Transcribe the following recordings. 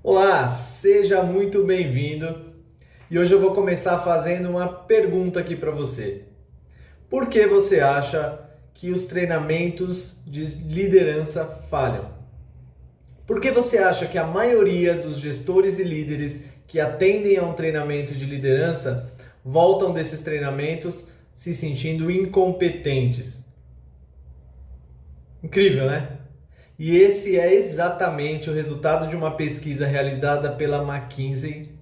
Olá, seja muito bem-vindo. E hoje eu vou começar fazendo uma pergunta aqui para você. Por que você acha que os treinamentos de liderança falham? Por que você acha que a maioria dos gestores e líderes que atendem a um treinamento de liderança voltam desses treinamentos se sentindo incompetentes? Incrível, né? E esse é exatamente o resultado de uma pesquisa realizada pela McKinsey,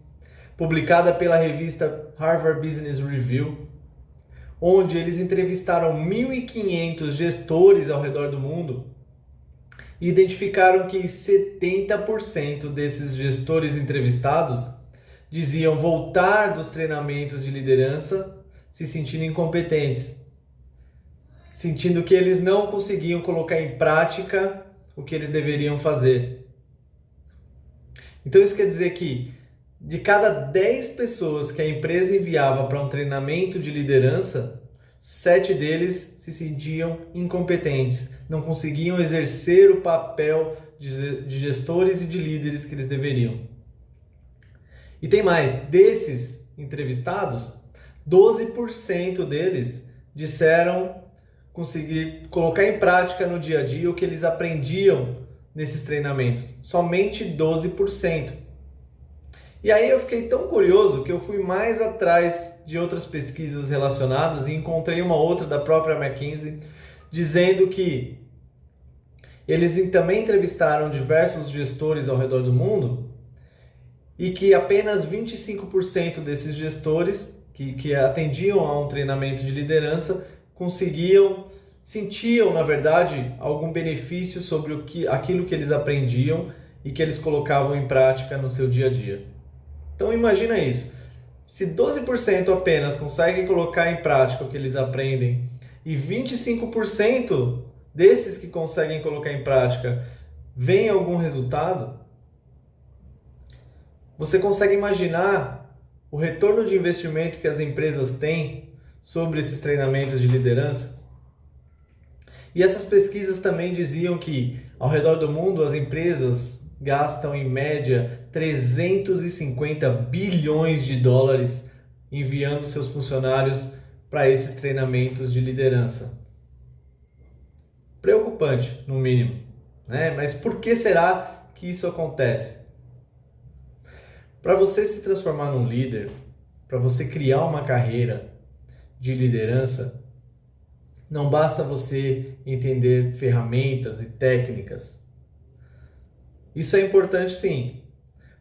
publicada pela revista Harvard Business Review, onde eles entrevistaram 1.500 gestores ao redor do mundo e identificaram que 70% desses gestores entrevistados diziam voltar dos treinamentos de liderança se sentindo incompetentes, sentindo que eles não conseguiam colocar em prática o que eles deveriam fazer. Então isso quer dizer que de cada 10 pessoas que a empresa enviava para um treinamento de liderança, 7 deles se sentiam incompetentes, não conseguiam exercer o papel de gestores e de líderes que eles deveriam. E tem mais, desses entrevistados, 12% deles disseram conseguir colocar em prática no dia a dia o que eles aprendiam nesses treinamentos. Somente 12%. E aí eu fiquei tão curioso que eu fui mais atrás de outras pesquisas relacionadas e encontrei uma outra da própria McKinsey dizendo que eles também entrevistaram diversos gestores ao redor do mundo e que apenas 25% desses gestores que atendiam a um treinamento de liderança sentiam, na verdade, algum benefício sobre aquilo que eles aprendiam e que eles colocavam em prática no seu dia a dia. Então imagina isso, se 12% apenas conseguem colocar em prática o que eles aprendem e 25% desses que conseguem colocar em prática veem algum resultado, você consegue imaginar o retorno de investimento que as empresas têm sobre esses treinamentos de liderança? E essas pesquisas também diziam que ao redor do mundo as empresas gastam em média 350 bilhões de dólares enviando seus funcionários para esses treinamentos de liderança. Preocupante, no mínimo, né? Mas por que será que isso acontece? Para você se transformar num líder, para você criar uma carreira de liderança, não basta você entender ferramentas e técnicas. Isso é importante sim,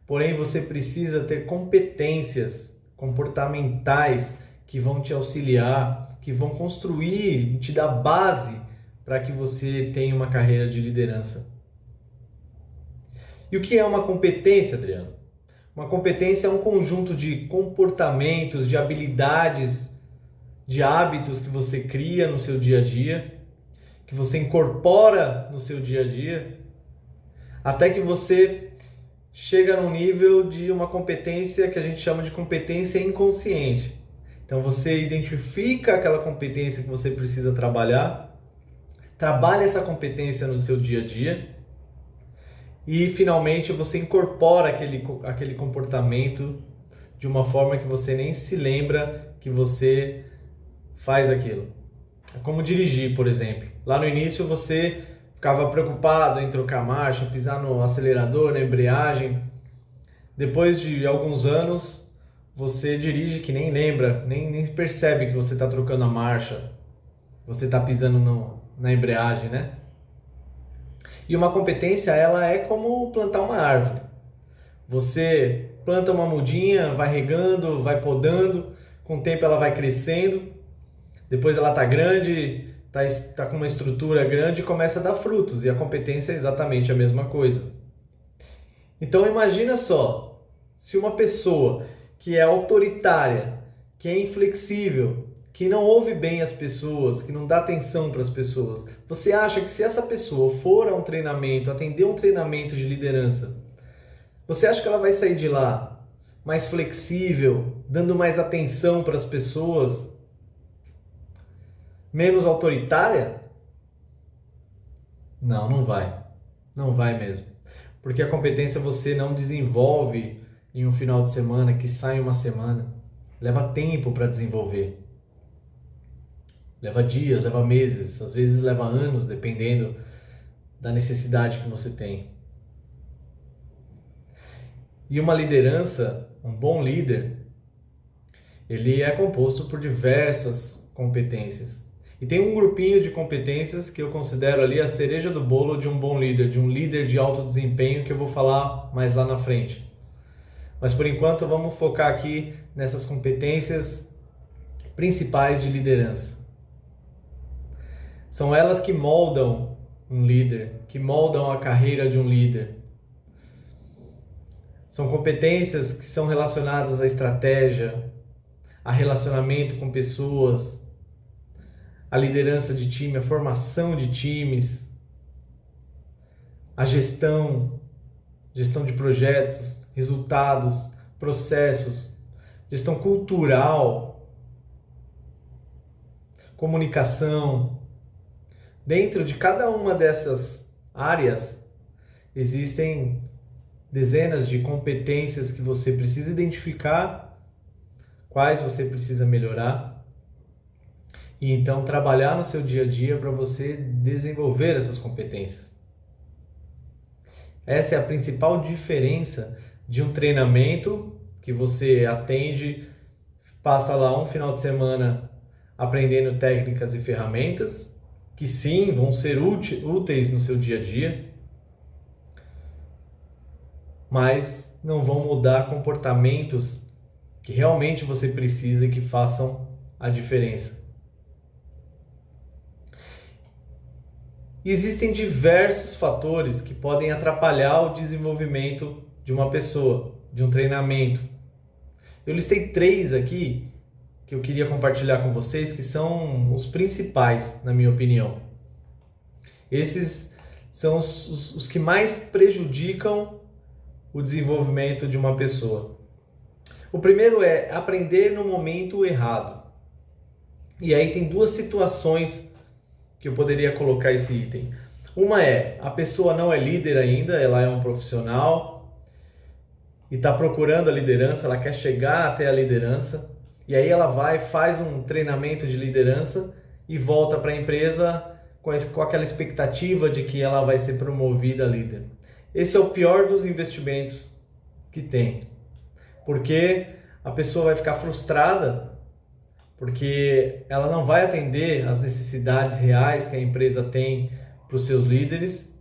porém você precisa ter competências comportamentais que vão te auxiliar, que vão construir, te dar base para que você tenha uma carreira de liderança. E o que é uma competência, Adriano? Uma competência é um conjunto de comportamentos, de habilidades, de hábitos que você cria no seu dia a dia, que você incorpora no seu dia a dia, até que você chega num nível de uma competência que a gente chama de competência inconsciente. Então você identifica aquela competência que você precisa trabalhar, trabalha essa competência no seu dia a dia e finalmente você incorpora aquele comportamento de uma forma que você nem se lembra que você faz aquilo. É como dirigir, por exemplo. Lá no início você ficava preocupado em trocar marcha, pisar no acelerador, na embreagem. Depois de alguns anos, você dirige que nem lembra, nem percebe que você está trocando a marcha, você está pisando na embreagem, né? E uma competência, ela é como plantar uma árvore. Você planta uma mudinha, vai regando, vai podando, com o tempo ela vai crescendo, depois ela está grande, tá com uma estrutura grande e começa a dar frutos, e a competência é exatamente a mesma coisa. Então imagina só, se uma pessoa que é autoritária, que é inflexível, que não ouve bem as pessoas, que não dá atenção para as pessoas, você acha que se essa pessoa for a um treinamento, atender um treinamento de liderança, você acha que ela vai sair de lá mais flexível, dando mais atenção para as pessoas, menos autoritária? Não, não vai. Não vai mesmo. Porque a competência você não desenvolve em um final de semana, que sai em uma semana. Leva tempo para desenvolver. Leva dias, leva meses, às vezes leva anos, dependendo da necessidade que você tem. E uma liderança, um bom líder, ele é composto por diversas competências. E tem um grupinho de competências que eu considero ali a cereja do bolo de um bom líder, de um líder de alto desempenho, que eu vou falar mais lá na frente. Mas por enquanto vamos focar aqui nessas competências principais de liderança. São elas que moldam um líder, que moldam a carreira de um líder. São competências que são relacionadas à estratégia, a relacionamento com pessoas, a liderança de time, a formação de times, a gestão de projetos, resultados, processos, gestão cultural, comunicação. Dentro de cada uma dessas áreas existem dezenas de competências que você precisa identificar, quais você precisa melhorar, e então trabalhar no seu dia a dia para você desenvolver essas competências. Essa é a principal diferença de um treinamento que você atende, passa lá um final de semana aprendendo técnicas e ferramentas, que sim, vão ser úteis no seu dia a dia, mas não vão mudar comportamentos que realmente você precisa e que façam a diferença. Existem diversos fatores que podem atrapalhar o desenvolvimento de uma pessoa, de um treinamento. Eu listei 3 aqui que eu queria compartilhar com vocês, que são os principais, na minha opinião. Esses são os que mais prejudicam o desenvolvimento de uma pessoa. O primeiro é aprender no momento errado. E aí tem 2 situações que eu poderia colocar esse item. Uma é, a pessoa não é líder ainda, ela é um profissional e está procurando a liderança, ela quer chegar até a liderança, e aí ela vai, faz um treinamento de liderança e volta para a empresa com aquela expectativa de que ela vai ser promovida a líder. Esse é o pior dos investimentos que tem, porque a pessoa vai ficar frustrada, porque ela não vai atender às necessidades reais que a empresa tem para os seus líderes,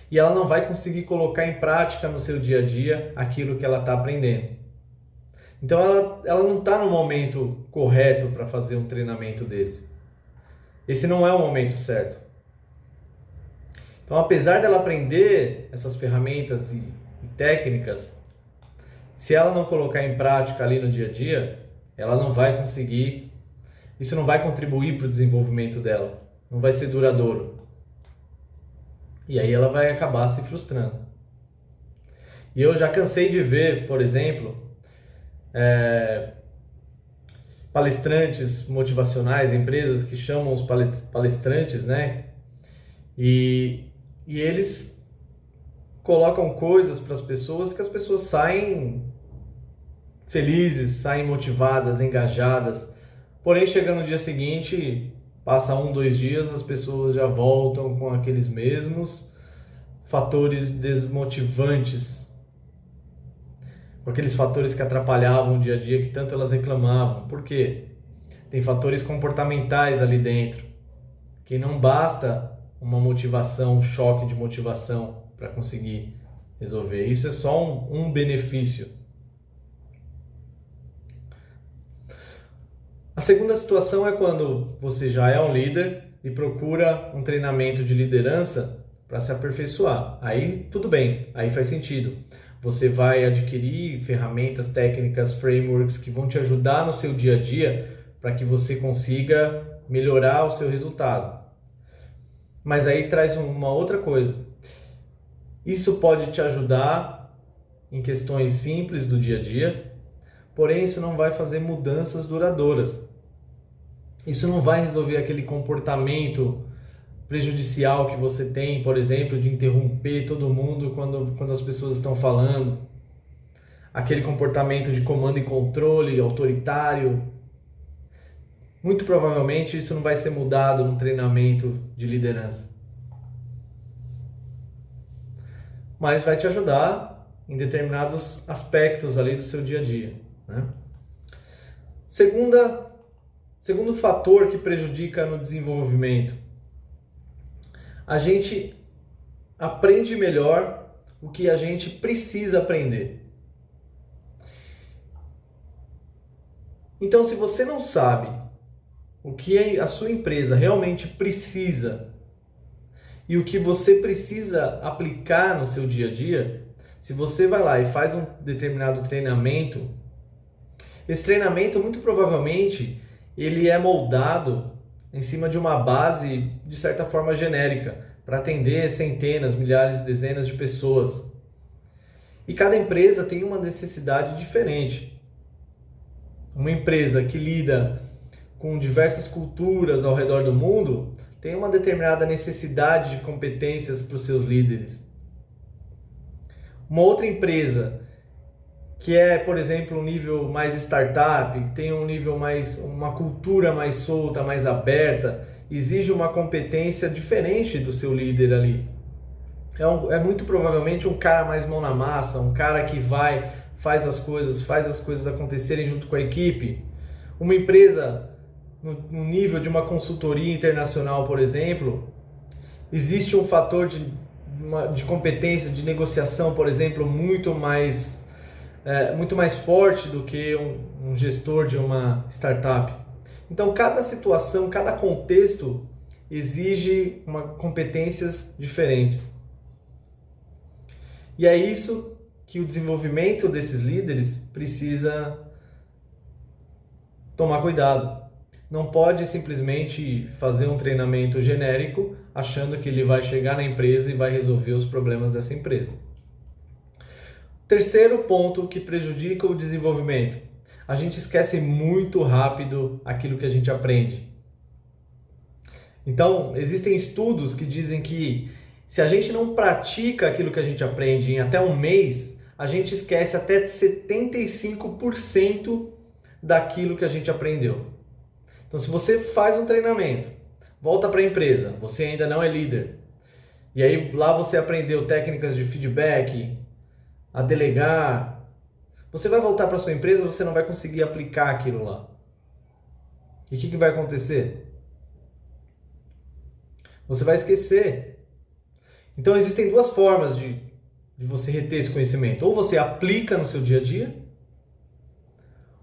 e ela não vai conseguir colocar em prática no seu dia a dia aquilo que ela está aprendendo. Então ela não está no momento correto para fazer um treinamento desse. Esse não é o momento certo. Então, apesar dela aprender essas ferramentas e técnicas, se ela não colocar em prática ali no dia a dia, ela não vai conseguir, isso não vai contribuir para o desenvolvimento dela, não vai ser duradouro. E aí ela vai acabar se frustrando. E eu já cansei de ver, por exemplo, palestrantes motivacionais, empresas que chamam os palestrantes, né? E eles colocam coisas para as pessoas que as pessoas saem felizes, saem motivadas, engajadas. Porém, chegando no dia seguinte, passa 1, 2 dias, as pessoas já voltam com aqueles mesmos fatores desmotivantes, com aqueles fatores que atrapalhavam o dia a dia, que tanto elas reclamavam. Por quê? Tem fatores comportamentais ali dentro, que não basta uma motivação, um choque de motivação para conseguir resolver. Isso é só um benefício. A segunda situação é quando você já é um líder e procura um treinamento de liderança para se aperfeiçoar. Aí tudo bem, aí faz sentido. Você vai adquirir ferramentas, técnicas, frameworks que vão te ajudar no seu dia a dia para que você consiga melhorar o seu resultado. Mas aí traz uma outra coisa. Isso pode te ajudar em questões simples do dia a dia, porém isso não vai fazer mudanças duradouras. Isso não vai resolver aquele comportamento prejudicial que você tem, por exemplo, de interromper todo mundo quando as pessoas estão falando, aquele comportamento de comando e controle autoritário. Muito provavelmente isso não vai ser mudado num treinamento de liderança. Mas vai te ajudar em determinados aspectos ali do seu dia a dia, né? Segundo fator que prejudica no desenvolvimento, a gente aprende melhor o que a gente precisa aprender. Então, se você não sabe o que a sua empresa realmente precisa e o que você precisa aplicar no seu dia a dia, se você vai lá e faz um determinado treinamento, esse treinamento muito provavelmente ele é moldado em cima de uma base de certa forma genérica para atender centenas, milhares, dezenas de pessoas. E cada empresa tem uma necessidade diferente. Uma empresa que lida com diversas culturas ao redor do mundo tem uma determinada necessidade de competências para os seus líderes. Uma outra empresa que é, por exemplo, um nível mais startup, que tem um nível mais, uma cultura mais solta, mais aberta, exige uma competência diferente do seu líder ali. É muito provavelmente um cara mais mão na massa, um cara que faz as coisas acontecerem junto com a equipe. Uma empresa no nível de uma consultoria internacional, por exemplo, existe um fator de competência, de negociação, por exemplo, muito mais forte do que um gestor de uma startup. Então, cada situação, cada contexto exige competências diferentes. E é isso que o desenvolvimento desses líderes precisa tomar cuidado. Não pode simplesmente fazer um treinamento genérico achando que ele vai chegar na empresa e vai resolver os problemas dessa empresa. Terceiro ponto que prejudica o desenvolvimento. A gente esquece muito rápido aquilo que a gente aprende. Então, existem estudos que dizem que se a gente não pratica aquilo que a gente aprende em até um mês, a gente esquece até 75% daquilo que a gente aprendeu. Então, se você faz um treinamento, volta para a empresa, você ainda não é líder, e aí lá você aprendeu técnicas de feedback, a delegar, você vai voltar para a sua empresa, você não vai conseguir aplicar aquilo lá. E o que vai acontecer? Você vai esquecer. Então existem duas formas de você reter esse conhecimento. Ou você aplica no seu dia a dia,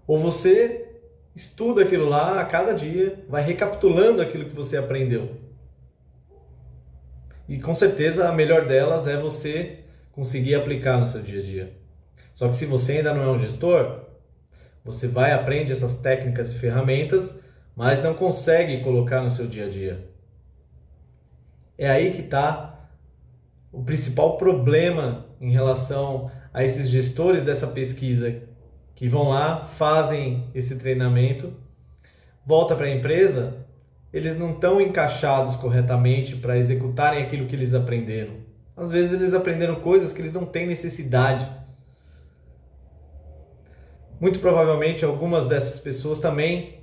ou você estuda aquilo lá a cada dia, vai recapitulando aquilo que você aprendeu. E com certeza a melhor delas é você conseguir aplicar no seu dia a dia. Só que se você ainda não é um gestor, você aprende essas técnicas e ferramentas, mas não consegue colocar no seu dia a dia. É aí que está o principal problema em relação a esses gestores dessa pesquisa que vão lá, fazem esse treinamento, volta para a empresa, eles não estão encaixados corretamente para executarem aquilo que eles aprenderam. Às vezes eles aprenderam coisas que eles não têm necessidade. Muito provavelmente algumas dessas pessoas também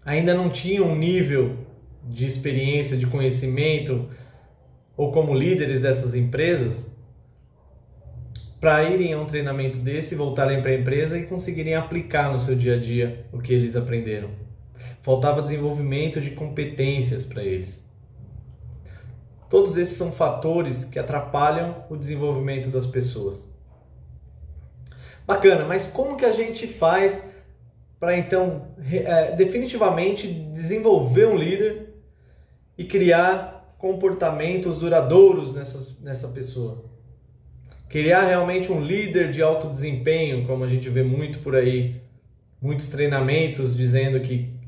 ainda não tinham um nível de experiência, de conhecimento, ou como líderes dessas empresas, para irem a um treinamento desse, voltarem para a empresa e conseguirem aplicar no seu dia a dia o que eles aprenderam. Faltava desenvolvimento de competências para eles. Todos esses são fatores que atrapalham o desenvolvimento das pessoas. Bacana, mas como que a gente faz para então definitivamente desenvolver um líder e criar comportamentos duradouros nessa pessoa? Criar realmente um líder de alto desempenho, como a gente vê muito por aí, muitos treinamentos dizendo que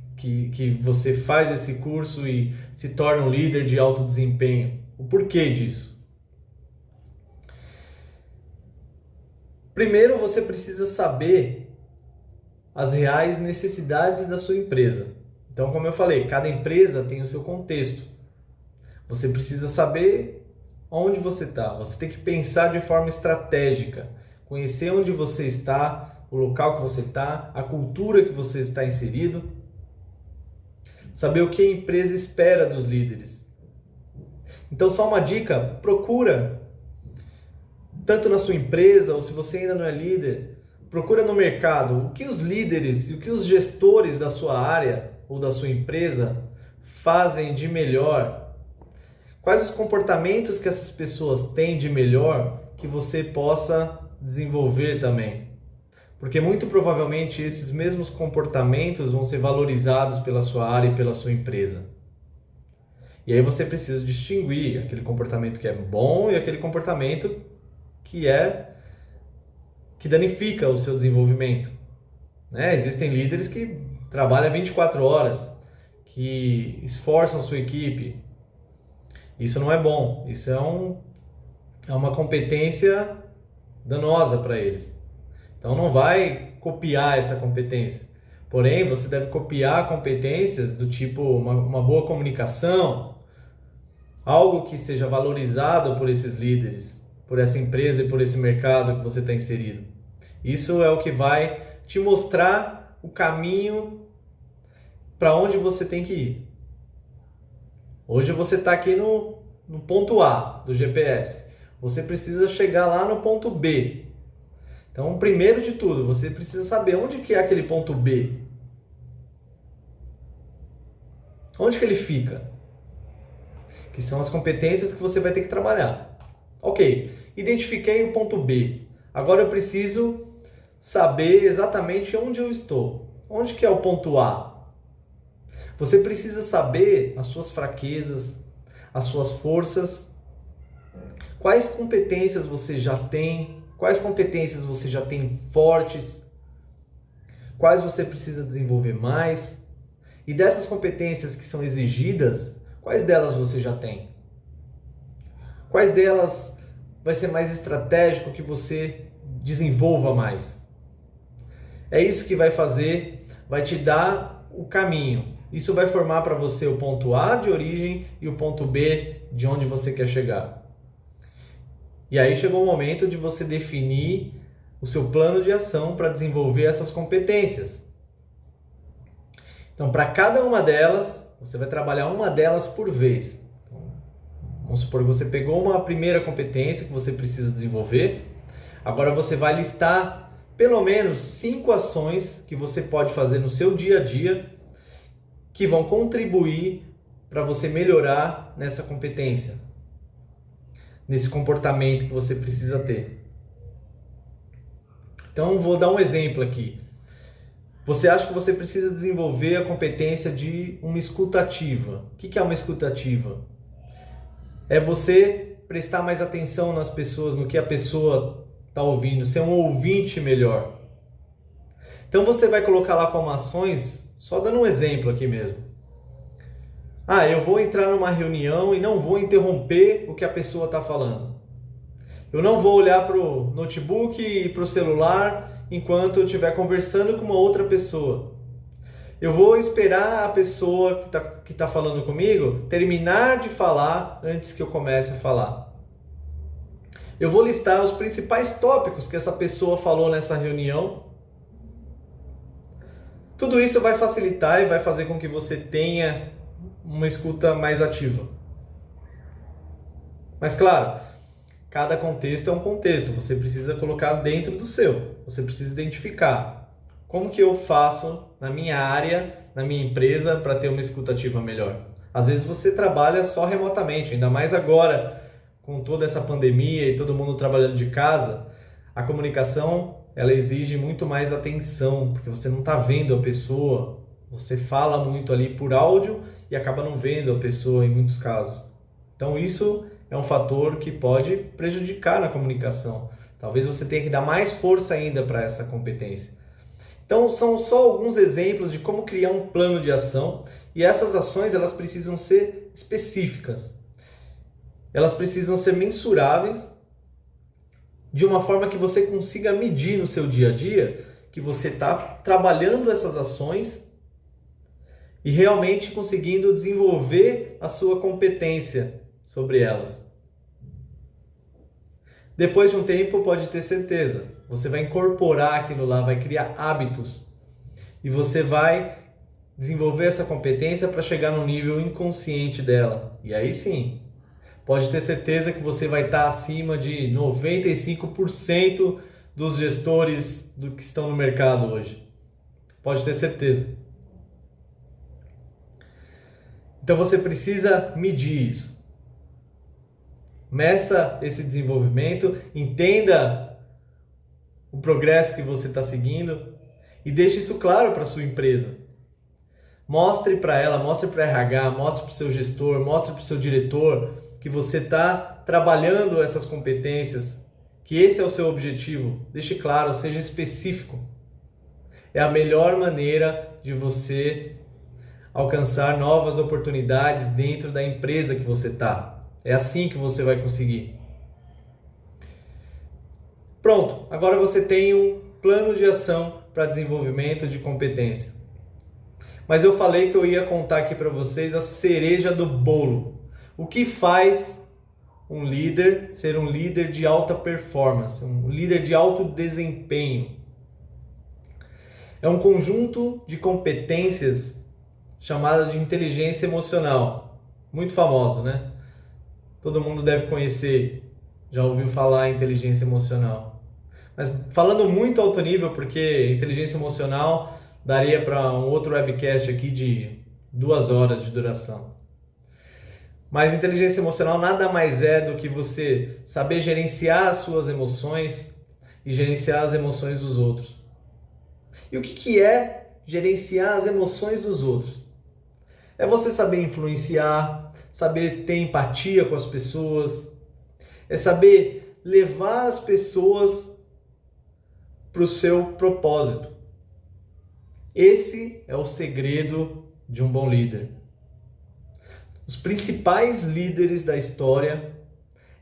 você faz esse curso e se torna um líder de alto desempenho. O porquê disso? Primeiro, você precisa saber as reais necessidades da sua empresa. Então, como eu falei, cada empresa tem o seu contexto. Você precisa saber onde você está. Você tem que pensar de forma estratégica, conhecer onde você está, o local que você está, a cultura que você está inserido, saber o que a empresa espera dos líderes. Então, só uma dica, procura, tanto na sua empresa ou se você ainda não é líder, procura no mercado o que os líderes e o que os gestores da sua área ou da sua empresa fazem de melhor. Quais os comportamentos que essas pessoas têm de melhor que você possa desenvolver também. Porque muito provavelmente esses mesmos comportamentos vão ser valorizados pela sua área e pela sua empresa. E aí você precisa distinguir aquele comportamento que é bom e aquele comportamento que danifica o seu desenvolvimento. Né? Existem líderes que trabalham 24 horas, que esforçam sua equipe. Isso não é bom, isso é uma competência danosa para eles. Então não vai copiar essa competência. Porém, você deve copiar competências do tipo uma boa comunicação, algo que seja valorizado por esses líderes, por essa empresa e por esse mercado que você está inserido. Isso é o que vai te mostrar o caminho para onde você tem que ir. Hoje você está aqui no ponto A do GPS. Você precisa chegar lá no ponto B. Então, primeiro de tudo, você precisa saber onde que é aquele ponto B. Onde que ele fica? Que são as competências que você vai ter que trabalhar. Ok, identifiquei o ponto B. Agora eu preciso saber exatamente onde eu estou. Onde que é o ponto A? Você precisa saber as suas fraquezas, as suas forças, quais competências você já tem, quais competências você já tem fortes, quais você precisa desenvolver mais, e dessas competências que são exigidas, quais delas você já tem? Quais delas vai ser mais estratégico que você desenvolva mais? É isso que vai fazer, vai te dar o caminho. Isso vai formar para você o ponto A de origem e o ponto B de onde você quer chegar. E aí chegou o momento de você definir o seu plano de ação para desenvolver essas competências. Então, para cada uma delas, você vai trabalhar uma delas por vez. Então, vamos supor que você pegou uma primeira competência que você precisa desenvolver. Agora você vai listar pelo menos 5 ações que você pode fazer no seu dia a dia que vão contribuir para você melhorar nessa competência, nesse comportamento que você precisa ter. Então, vou dar um exemplo aqui. Você acha que você precisa desenvolver a competência de uma escuta ativa. O que é uma escuta ativa? É você prestar mais atenção nas pessoas, no que a pessoa está ouvindo, ser um ouvinte melhor. Então, você vai colocar lá como ações. Só dando um exemplo aqui mesmo. Eu vou entrar numa reunião e não vou interromper o que a pessoa está falando. Eu não vou olhar para o notebook e para o celular enquanto eu estiver conversando com uma outra pessoa. Eu vou esperar a pessoa que tá falando comigo terminar de falar antes que eu comece a falar. Eu vou listar os principais tópicos que essa pessoa falou nessa reunião. Tudo isso vai facilitar e vai fazer com que você tenha uma escuta mais ativa. Mas claro, cada contexto é um contexto. Você precisa colocar dentro do seu. Você precisa identificar como que eu faço na minha área, na minha empresa, para ter uma escuta ativa melhor. Às vezes você trabalha só remotamente, ainda mais agora, com toda essa pandemia e todo mundo trabalhando de casa, a comunicação ela exige muito mais atenção, porque você não está vendo a pessoa, você fala muito ali por áudio e acaba não vendo a pessoa em muitos casos. Então isso é um fator que pode prejudicar na comunicação. Talvez você tenha que dar mais força ainda para essa competência. Então são só alguns exemplos de como criar um plano de ação, e essas ações elas precisam ser específicas. Elas precisam ser mensuráveis, de uma forma que você consiga medir no seu dia a dia que você está trabalhando essas ações e realmente conseguindo desenvolver a sua competência sobre elas. Depois de um tempo, pode ter certeza, você vai incorporar aquilo lá, vai criar hábitos e você vai desenvolver essa competência para chegar no nível inconsciente dela. E aí sim, pode ter certeza que você vai estar acima de 95% dos gestores do que estão no mercado hoje. Pode ter certeza. Então você precisa medir isso. Meça esse desenvolvimento, entenda o progresso que você está seguindo e deixe isso claro para a sua empresa. Mostre para ela, mostre para a RH, mostre para o seu gestor, mostre para o seu diretor que você está trabalhando essas competências, que esse é o seu objetivo. Deixe claro, seja específico. É a melhor maneira de você alcançar novas oportunidades dentro da empresa que você está. É assim que você vai conseguir. Pronto, agora você tem um plano de ação para desenvolvimento de competência. Mas eu falei que eu ia contar aqui para vocês a cereja do bolo. O que faz um líder ser um líder de alta performance, um líder de alto desempenho? É um conjunto de competências chamada de inteligência emocional. Muito famoso, né? Todo mundo deve conhecer, já ouviu falar em inteligência emocional. Mas falando muito alto nível, porque inteligência emocional daria para um outro webcast aqui de 2 horas de duração. Mas inteligência emocional nada mais é do que você saber gerenciar as suas emoções e gerenciar as emoções dos outros. E o que é gerenciar as emoções dos outros? É você saber influenciar, saber ter empatia com as pessoas, é saber levar as pessoas para o seu propósito. Esse é o segredo de um bom líder. Os principais líderes da história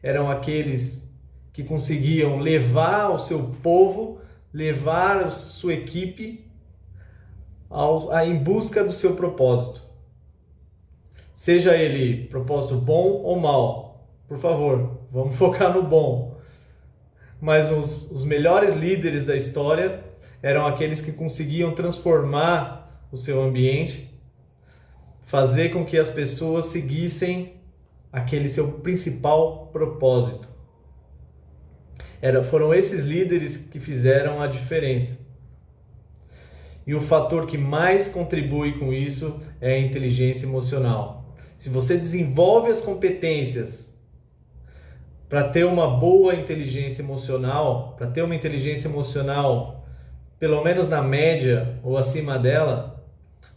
eram aqueles que conseguiam levar o seu povo, levar a sua equipe em busca do seu propósito. Seja ele propósito bom ou mal, por favor, vamos focar no bom. Mas os melhores líderes da história eram aqueles que conseguiam transformar o seu ambiente, fazer com que as pessoas seguissem aquele seu principal propósito. Foram esses líderes que fizeram a diferença. E o fator que mais contribui com isso é a inteligência emocional. Se você desenvolve as competências para ter uma boa inteligência emocional, para ter uma inteligência emocional pelo menos na média ou acima dela,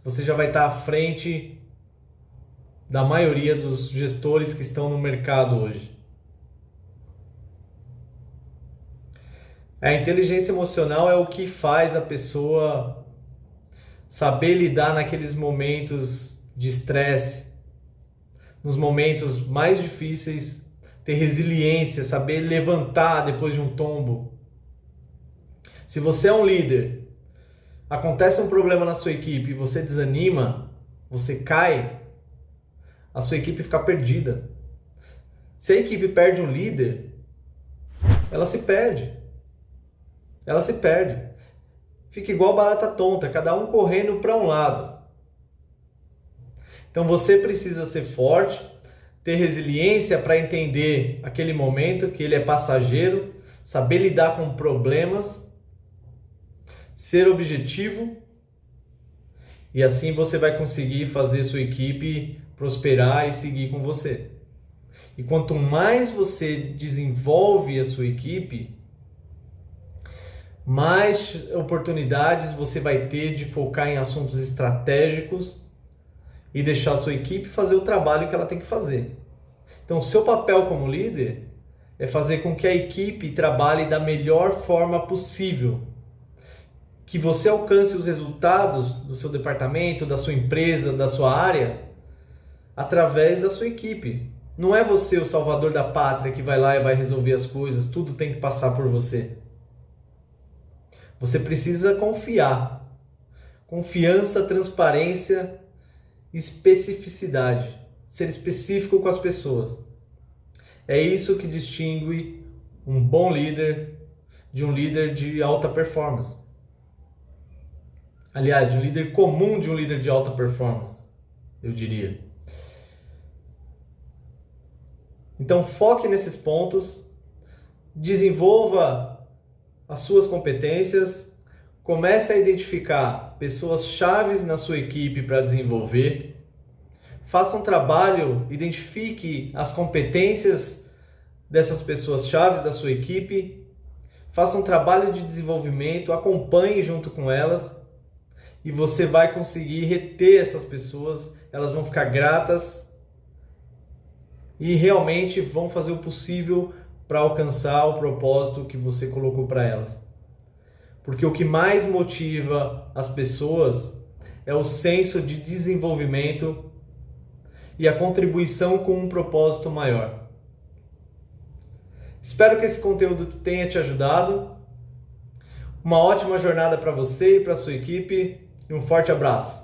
você já vai estar à frente da maioria dos gestores que estão no mercado hoje. A inteligência emocional é o que faz a pessoa saber lidar naqueles momentos de estresse, nos momentos mais difíceis, ter resiliência, saber levantar depois de um tombo. Se você é um líder, acontece um problema na sua equipe e você desanima, você cai, a sua equipe fica perdida. Se a equipe perde um líder, ela se perde. Ela se perde. Fica igual barata tonta, cada um correndo para um lado. Então você precisa ser forte, ter resiliência para entender aquele momento que ele é passageiro, saber lidar com problemas, ser objetivo, e assim você vai conseguir fazer sua equipe prosperar e seguir com você. E quanto mais você desenvolve a sua equipe, mais oportunidades você vai ter de focar em assuntos estratégicos e deixar a sua equipe fazer o trabalho que ela tem que fazer. Então, o seu papel como líder é fazer com que a equipe trabalhe da melhor forma possível, que você alcance os resultados do seu departamento, da sua empresa, da sua área, através da sua equipe. Não é você o salvador da pátria que vai lá e vai resolver as coisas, tudo tem que passar por você. Você precisa confiar. Confiança, transparência especificidade, ser específico com as pessoas. É isso que distingue um bom líder de um líder de alta performance. Aliás, de um líder comum de um líder de alta performance, eu diria. Então foque nesses pontos, desenvolva as suas competências, comece a identificar pessoas chaves na sua equipe para desenvolver, faça um trabalho, identifique as competências dessas pessoas chaves da sua equipe, faça um trabalho de desenvolvimento, acompanhe junto com elas e você vai conseguir reter essas pessoas, elas vão ficar gratas e realmente vão fazer o possível para alcançar o propósito que você colocou para elas. Porque o que mais motiva as pessoas é o senso de desenvolvimento e a contribuição com um propósito maior. Espero que esse conteúdo tenha te ajudado. Uma ótima jornada para você e para a sua equipe e um forte abraço.